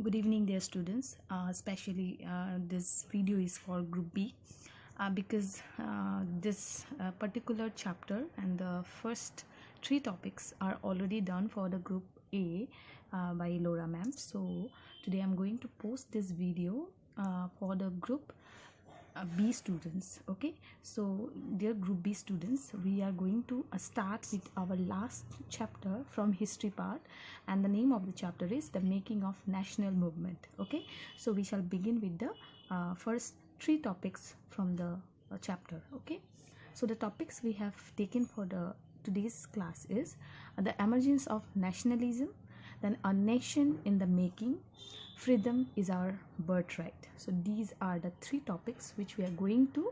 Good evening, dear students. Especially this video is for Group B because this particular chapter and the first three topics are already done for the Group A by Laura ma'am. So today I'm going to post this video for the Group B students. Okay, so dear Group B students, we are going to start with our last chapter from history part, and the name of the chapter is the making of national movement. Okay, so we shall begin with the first three topics from the chapter. Okay, so the topics we have taken for the today's class is the emergence of nationalism, then a nation in the making, freedom is our birthright. So these are the three topics which we are going to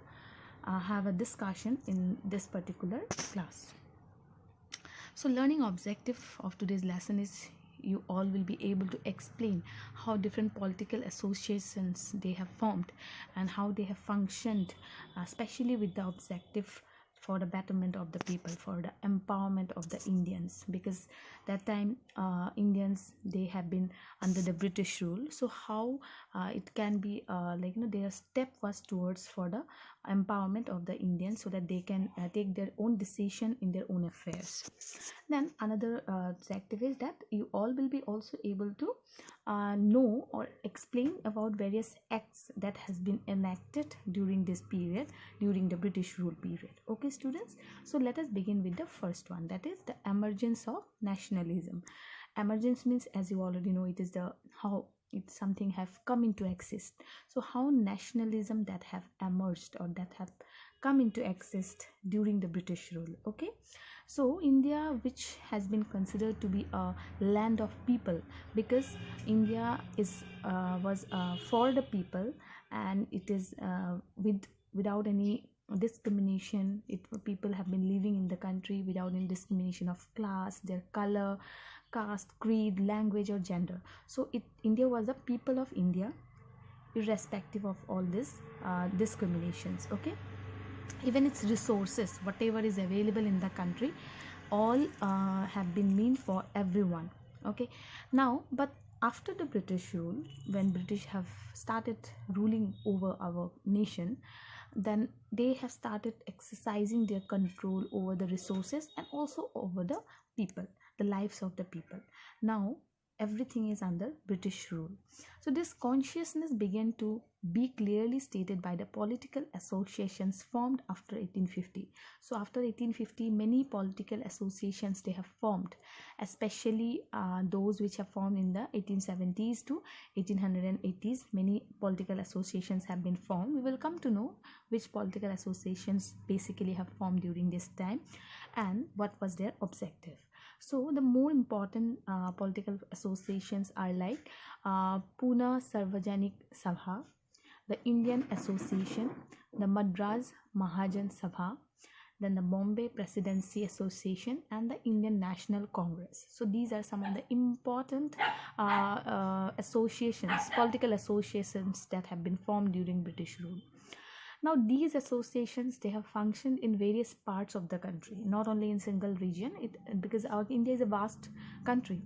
have a discussion in this particular class. So learning objective of today's lesson is you all will be able to explain how different political associations they have formed and how they have functioned, especially with the objective for the betterment of the people, for the empowerment of the Indians, because that time Indians, they have been under the British rule. So how it can be their step was towards for the empowerment of the Indians, so that they can take their own decision in their own affairs. Then another objective is that you all will be also able to know or explain about various acts that has been enacted during this period, during the British rule period. Okay students, so let us begin with the first one, that is the emergence of nationalism. Emergence means, as you already know, it is the how it's something have come into exist. So how nationalism that have emerged or that have come into exist during the British rule. Okay, so India, which has been considered to be a land of people, because India is was for the people, and it is without any discrimination. People have been living in the country without any discrimination of class, their color, caste, creed, language or gender. So India was the people of India, irrespective of all this discriminations. Okay, even its resources, whatever is available in the country, all have been meant for everyone. Okay, now but after the British rule, when British have started ruling over our nation, then they have started exercising their control over the resources and also over the people, the lives of the people. Now everything is under British rule. So this consciousness began to be clearly stated by the political associations formed after 1850. So after 1850, many political associations they have formed, especially those which have formed in the 1870s to 1880s. Many political associations have been formed. We will come to know which political associations basically have formed during this time and what was their objective. So the more important political associations are like Pune Sarvajanik Sabha, the Indian Association, the Madras Mahajan Sabha, then the Bombay Presidency Association and the Indian National Congress. So these are some of the important associations, political associations that have been formed during British rule. Now these associations, they have functioned in various parts of the country, not only in single region, because our India is a vast country.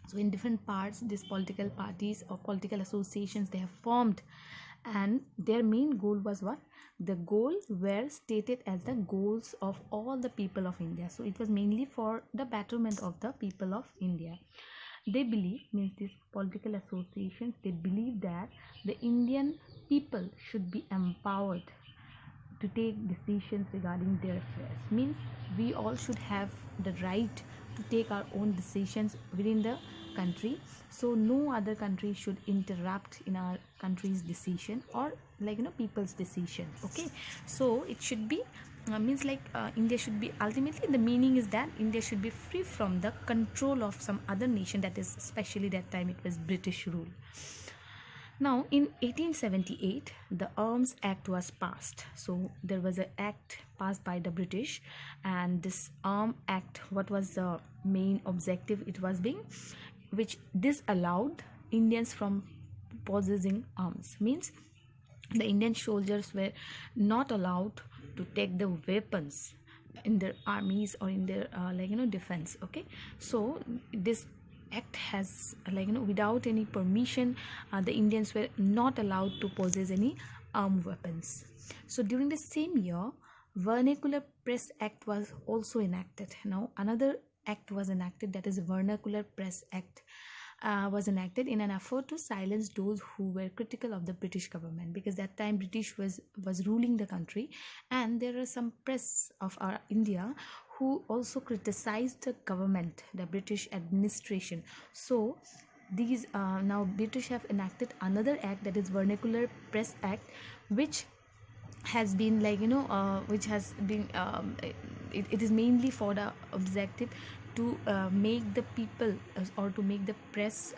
So in different parts, these political parties or political associations, they have formed, and their main goal was what? The goal were stated as the goals of all the people of India. So it was mainly for the betterment of the people of India. They believe, means these political associations, they believe that the Indian people should be empowered to take decisions regarding their affairs. Means we all should have the right to take our own decisions within the country. So no other country should interrupt in our country's decision or people's decision. Okay, so it should be means India should be, ultimately the meaning is that India should be free from the control of some other nation, that is especially that time it was British rule. Now in 1878 the Arms Act was passed. So there was an act passed by the British, and this Arms Act, what was the main objective? It was being which disallowed Indians from possessing arms. Means the Indian soldiers were not allowed to take the weapons in their armies or in their defense. Okay, so this act has, without any permission, the Indians were not allowed to possess any armed weapons. So during the same year, Vernacular Press Act was also enacted. Now another act was enacted, that is Vernacular Press Act. Was enacted in an effort to silence those who were critical of the British government, because that time British was ruling the country, and there are some press of our India who also criticized the government, the British administration. So these now British have enacted another act, that is Vernacular Press Act, which has been which has been it is mainly for the objective to make the people or to make the press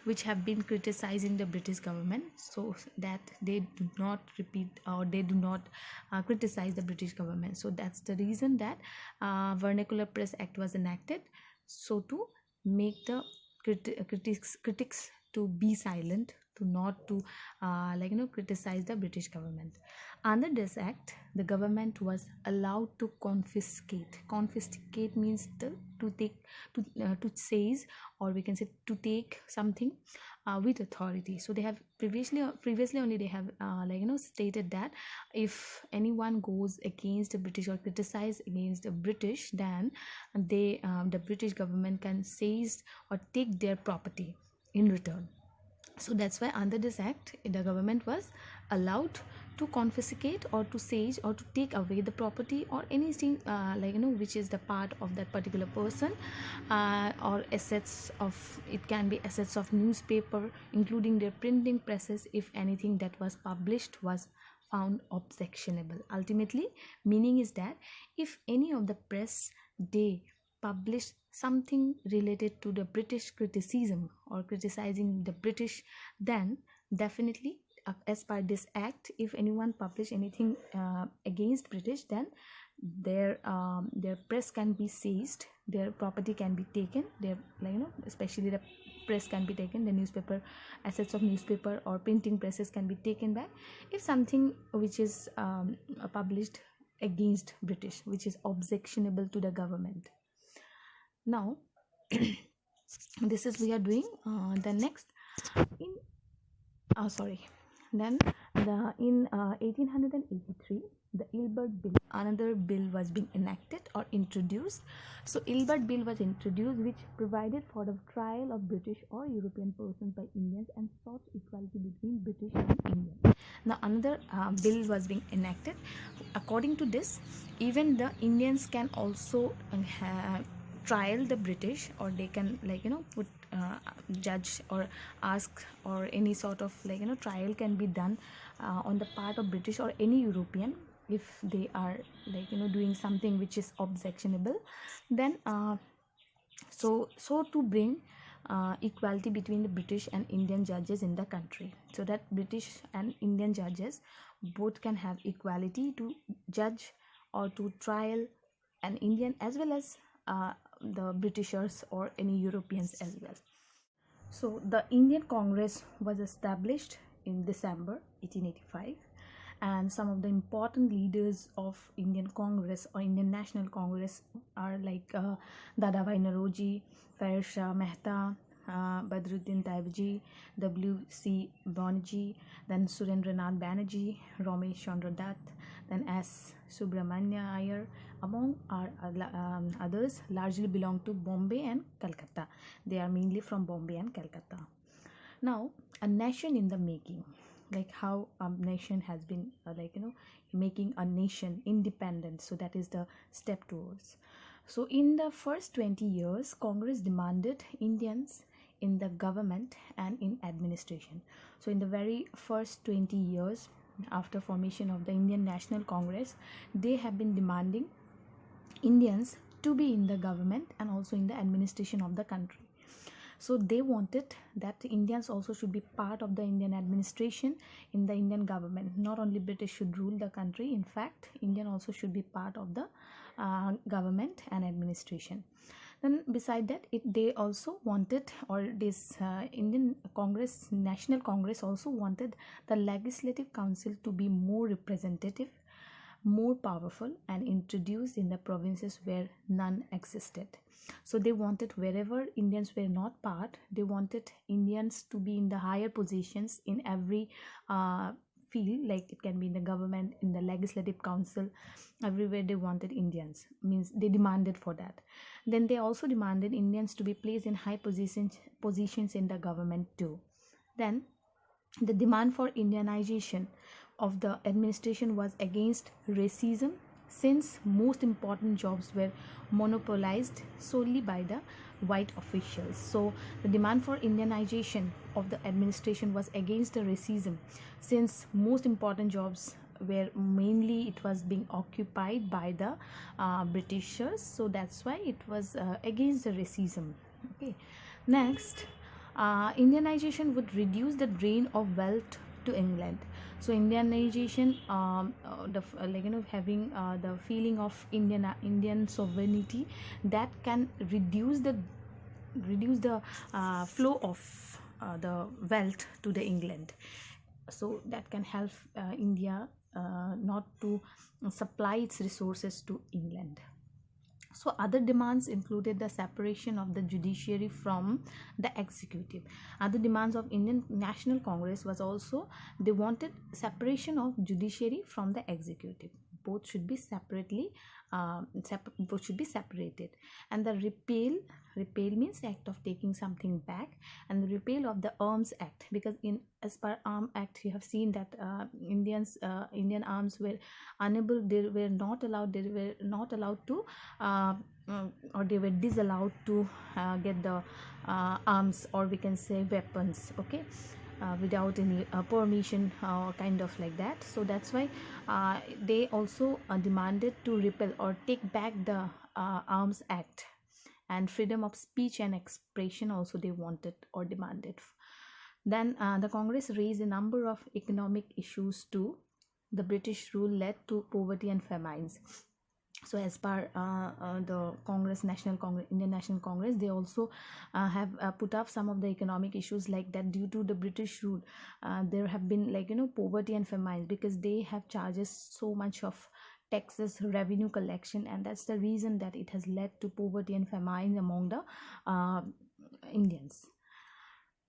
which have been criticizing the British government, so that they do not repeat or they do not criticize the British government. So that's the reason that Vernacular Press Act was enacted, so to make the critics to be silent, to not to criticize the British government. Under this act, the government was allowed to confiscate. Confiscate means to seize, or we can say to take something with authority. So they have previously only they have stated that if anyone goes against the British or criticize against the British, then they the British government can seize or take their property in return. So that's why under this act the government was allowed to confiscate or to seize or to take away the property or anything which is the part of that particular person, or assets of, it can be assets of newspaper including their printing presses, if anything that was published was found objectionable. Ultimately, meaning is that if any of the press they published something related to the British criticism or criticizing the British, then definitely as per this act, if anyone publish anything against British, then their press can be seized, their property can be taken, their especially the press can be taken, the newspaper, assets of newspaper or printing presses can be taken back if something which is published against British, which is objectionable to the government. Now this is we are doing the next in then in 1883 the Ilbert Bill, another bill was being enacted or introduced. So Ilbert Bill was introduced, which provided for the trial of British or European persons by Indians and sought equality between British and Indian. Now another bill was being enacted. According to this, even the Indians can also trial the British, or they can put judge or ask, or any sort of trial can be done on the part of British or any European if they are doing something which is objectionable. Then so to bring equality between the British and Indian judges in the country, so that British and Indian judges both can have equality to judge or to trial an Indian as well as the Britishers or any Europeans as well. So the Indian Congress was established in December 1885, and some of the important leaders of Indian Congress or Indian National Congress are like Dadabhai Naoroji, Feroz Shah Mehta, Badruddin Taibaji, W.C. Banerjee, then Surendranath Banerjee, Ramesh Chandra Dutt, then S. Subramanya Iyer, among our others, largely belong to Bombay and Calcutta. They are mainly from Bombay and Calcutta. Now, a nation in the making, like how a nation has been making a nation independent. So that is the step towards. So in the first 20 years, Congress demanded Indians in the government and in administration. So in the very first 20 years after formation of the Indian National Congress, they have been demanding Indians to be in the government and also in the administration of the country. So they wanted that Indians also should be part of the Indian administration in the Indian government. Not only British should rule the country, in fact Indian also should be part of the government and administration. Then beside that, they also wanted, or this Indian Congress, National Congress also wanted the Legislative Council to be more representative, more powerful and introduced in the provinces where none existed. So they wanted, wherever Indians were not part, they wanted Indians to be in the higher positions in every field, like it can be in the government, in the legislative council, everywhere they wanted Indians, means they demanded for that. Then they also demanded Indians to be placed in high positions in the government too. Then the demand for Indianization of the administration was against racism, since most important jobs were monopolized solely by the white officials. So the demand for Indianization of the administration was against the racism, since most important jobs where mainly it was being occupied by the Britishers. So that's why it was against the racism. Okay, next, Indianization would reduce the drain of wealth to England. So Indianization, having the feeling of Indian sovereignty, that can reduce the flow of the wealth to the England. So that can help India not to supply its resources to England. So other demands included the separation of the judiciary from the executive. Other demands of Indian National Congress was also, they wanted separation of judiciary from the executive. Both should be separated, and the repeal means act of taking something back, and the repeal of the Arms Act, because in as per Arms Act you have seen that Indian arms were unable, they were not allowed to or they were disallowed to get the arms, or we can say weapons, okay, without any permission, kind of like that. So that's why they also demanded to repeal or take back the Arms Act. And freedom of speech and expression also they wanted or demanded. Then the Congress raised a number of economic issues too. The British rule led to poverty and famines. So as per the Indian National Congress, they also have put up some of the economic issues, like that due to the British rule there have been poverty and famine, because they have charges so much of taxes, revenue collection, and that's the reason that it has led to poverty and famine among the Indians.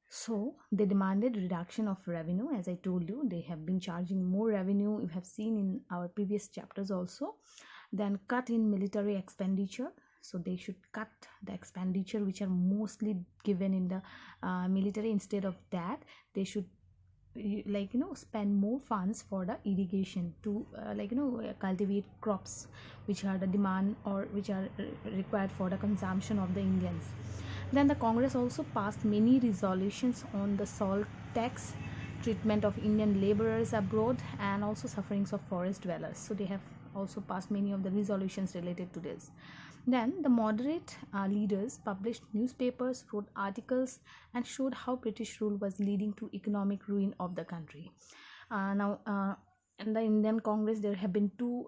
So they demanded reduction of revenue. As I told you, they have been charging more revenue, you have seen in our previous chapters also. Then cut in military expenditure. So they should cut the expenditure which are mostly given in the military. Instead of that, they should spend more funds for the irrigation to cultivate crops which are the demand or which are required for the consumption of the Indians. Then the Congress also passed many resolutions on the salt tax, treatment of Indian laborers abroad, and also sufferings of forest dwellers. So they have also passed many of the resolutions related to this. Then the moderate leaders published newspapers, wrote articles, and showed how British rule was leading to economic ruin of the country. Now in the Indian Congress there have been two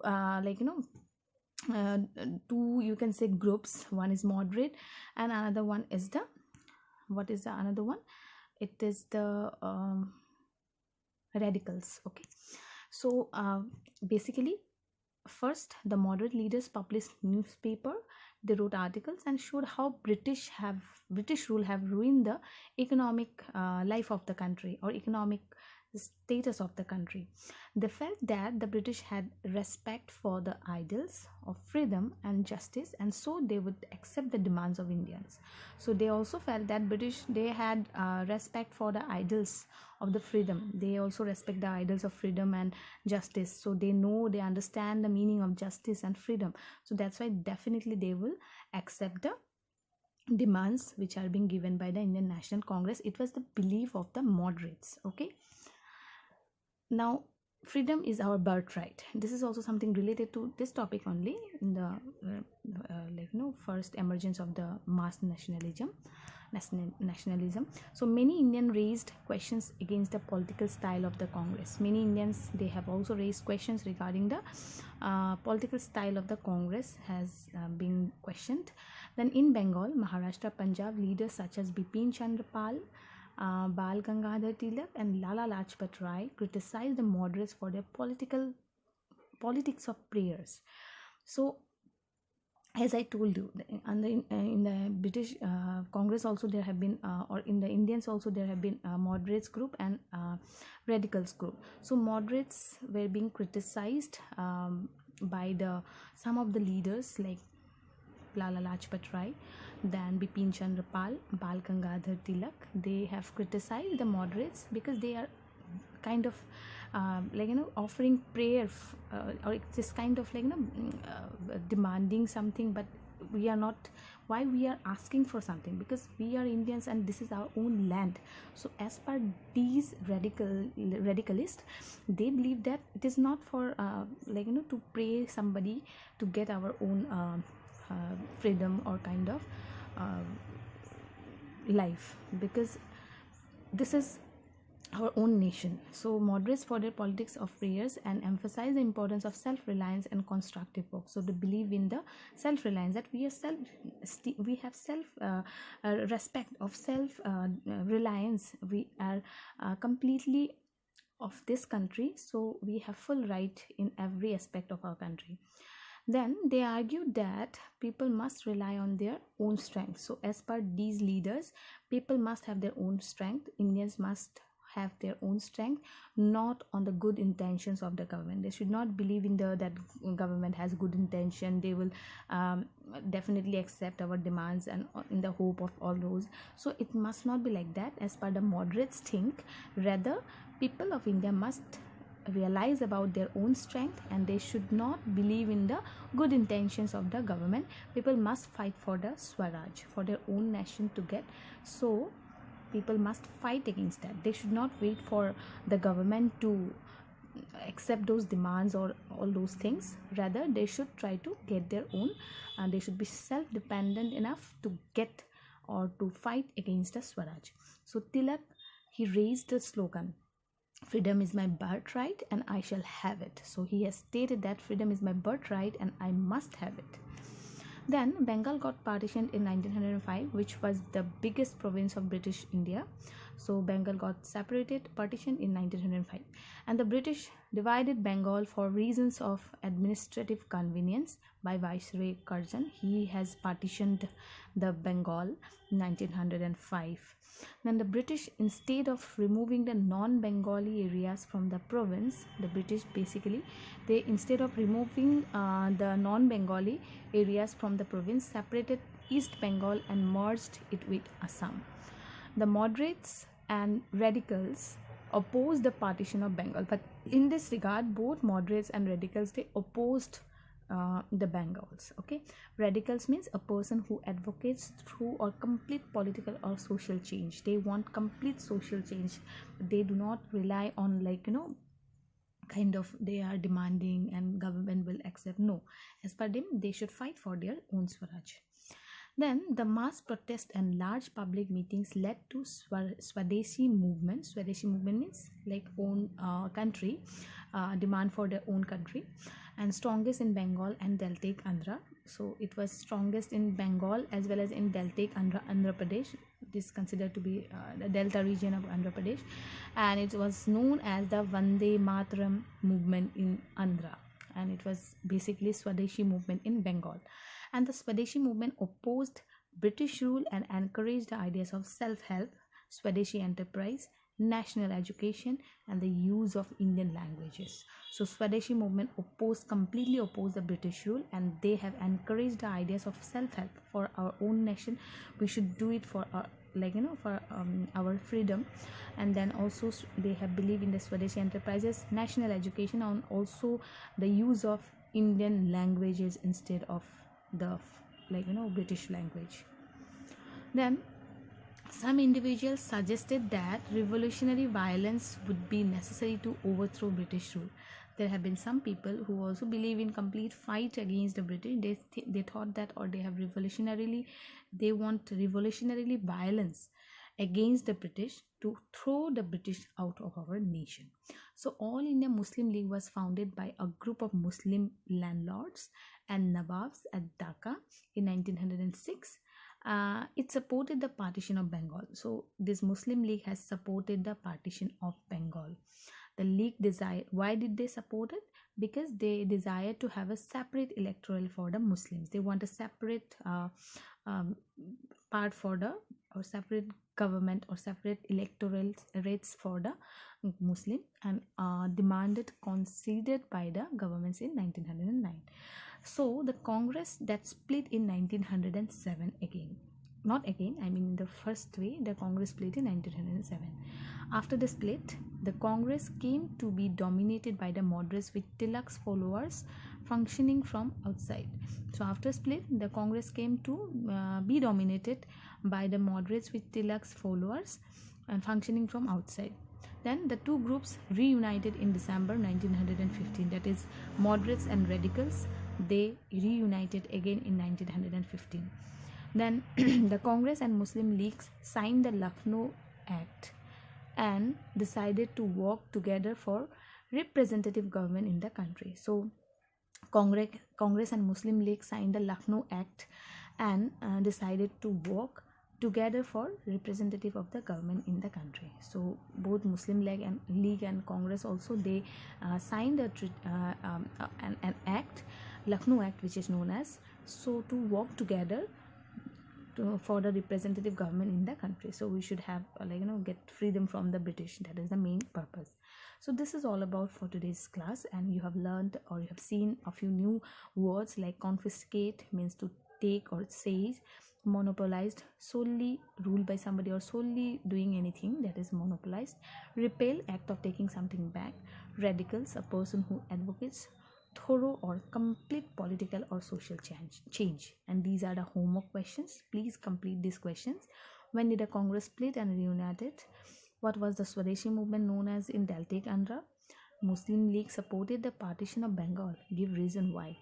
you can say groups. One is moderate and another one is the, what is the another one? It is the radicals. Okay, so basically, first the moderate leaders published newspaper, they wrote articles and showed how British rule have ruined the economic life of the country or economic status of the country. They felt that the British had respect for the ideals of freedom and justice, and so they would accept the demands of Indians. So they also felt that British, they had respect for the ideals of the freedom. They also respect the ideals of freedom and justice. So they understand the meaning of justice and freedom. So that's why definitely they will accept the demands which are being given by the Indian National Congress. It was the belief of the moderates. Okay, now freedom is our birthright. This is also something related to this topic only, in the first emergence of the mass nationalism. So many Indians raised questions against the political style of the Congress. Many Indians, they have also raised questions regarding the political style of the Congress has been questioned. Then in Bengal, Maharashtra, Punjab, leaders such as Bipin Chandra Pal, Bal Gangadhar Tilak and Lala Lajpat Rai criticized the moderates for their political politics of prayers. So as I told you, in the British Congress also there have been, or in the Indians also there have been moderates group and radicals group. So moderates were being criticized by the some of the leaders like Lala Lajpat Rai, then Bipin Chandra Pal, Bal Gangadhar Tilak. They have criticized the moderates because they are kind of offering prayer or it's just kind of demanding something, but we are not. Why we are asking for something? Because we are Indians and this is our own land. So as per these radicalists, they believe that it is not for to pray somebody to get our own freedom or kind of life, because this is our own nation. So moderates for their politics of prayers and emphasize the importance of self-reliance and constructive work. So they believe in the self-reliance, that we have self respect of self reliance. We are completely of this country, so we have full right in every aspect of our country. Then they argued that people must rely on their own strength. So as per these leaders, people must have their own strength. Indians must have their own strength, not on the good intentions of the government. They should not believe in that government has good intention, they will definitely accept our demands and in the hope of all those. So it must not be like that as per the moderates think. Rather, people of India must realize about their own strength and they should not believe in the good intentions of the government. People must fight for the Swaraj, for their own nation to get. So people must fight against that. They should not wait for the government to accept those demands or all those things. Rather, they should try to get their own, and they should be self-dependent enough to get or to fight against the Swaraj. So Tilak, he raised the slogan, freedom is my birthright and I shall have it. So he has stated that freedom is my birthright and I must have it. Then Bengal got partitioned in 1905, which was the biggest province of British India. So Bengal got partitioned in 1905, and the British divided Bengal for reasons of administrative convenience by Viceroy Curzon. He has partitioned the Bengal in 1905. Then the British, instead of removing the non-Bengali areas from the province, the British basically, they instead of removing the non-Bengali areas from the province, separated East Bengal and merged it with Assam. The moderates and radicals opposed the partition of Bengal, but in this regard, both moderates and radicals, they opposed the Bengals. Okay, radicals means a person who advocates true or complete political or social change. They want complete social change. They do not rely on kind of they are demanding and government will accept. No, as per them, they should fight for their own Swaraj. Then the mass protest and large public meetings led to Swadeshi movement. Swadeshi movement means like own country, demand for their own country, and strongest in Bengal and Deltaic Andhra. So it was strongest in Bengal as well as in Deltaic Andhra Pradesh. This is considered to be the Delta region of Andhra Pradesh, and it was known as the Vande Mataram movement in Andhra, and it was basically Swadeshi movement in Bengal. And the Swadeshi movement opposed British rule and encouraged the ideas of self-help, Swadeshi enterprise, national education, and the use of Indian languages. So Swadeshi movement completely opposed the British rule, and they have encouraged the ideas of self-help for our own nation. We should do it for our our freedom. And then also they have believed in the Swadeshi enterprises, national education, and also the use of Indian languages instead of the British language. Then some individuals suggested that revolutionary violence would be necessary to overthrow British rule. There have been some people who also believe in complete fight against the British. They thought that, or they want revolutionarily violence against the British to throw the British out of our nation. So All India Muslim League was founded by a group of Muslim landlords and Nawabs at Dhaka in 1906. It supported the partition of Bengal. So this Muslim League has supported the partition of Bengal. League desire, why did they support it? Because they desire to have a separate electoral for the Muslims. They want a separate um, part for the, or separate government or separate electoral rates for the Muslim, and demanded conceded by the governments in 1909. So the Congress that split in 1907 again, not again, I mean in the first way, the Congress split in 1907. After the split, the Congress came to be dominated by the moderates with Tilak's followers functioning from outside. So after split, the Congress came to be dominated by the moderates with Tilak's followers and functioning from outside. Then the two groups reunited in December 1915, that is moderates and radicals. They reunited again in 1915. Then the Congress and Muslim leagues signed the Lucknow Act and decided to work together for representative government in the country. So Congress and Muslim League signed the Lucknow Act and decided to work together for representative of the government in the country. So both Muslim League and Congress also, they signed an act, Lucknow Act, which is known as, so to work together for the representative government in the country. So we should have get freedom from the British. That is the main purpose. So this is all about for today's class, and you have learned or you have seen a few new words like confiscate, means to take or seize; monopolized, solely ruled by somebody or solely doing anything, that is monopolized; repel, act of taking something back; radicals, a person who advocates thorough or complete political or social change. And these are the homework questions. Please complete these questions. When did the Congress split and reunited? What was the Swadeshi movement known as in Deltic Andhra? Muslim League supported the partition of Bengal. Give reason why.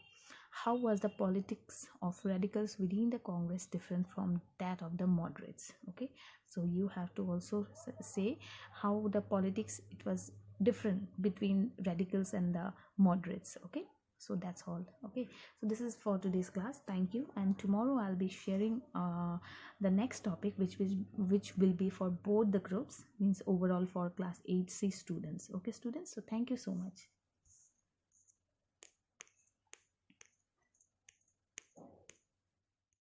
How was the politics of radicals within the Congress different from that of the moderates? Okay, so you have to also say how the politics it was different between radicals and the moderates. Okay, so that's all. Okay, so this is for today's class. Thank you, and tomorrow I'll be sharing the next topic, which will be for both the groups, means overall for class 8C students. Okay students, so thank you so much.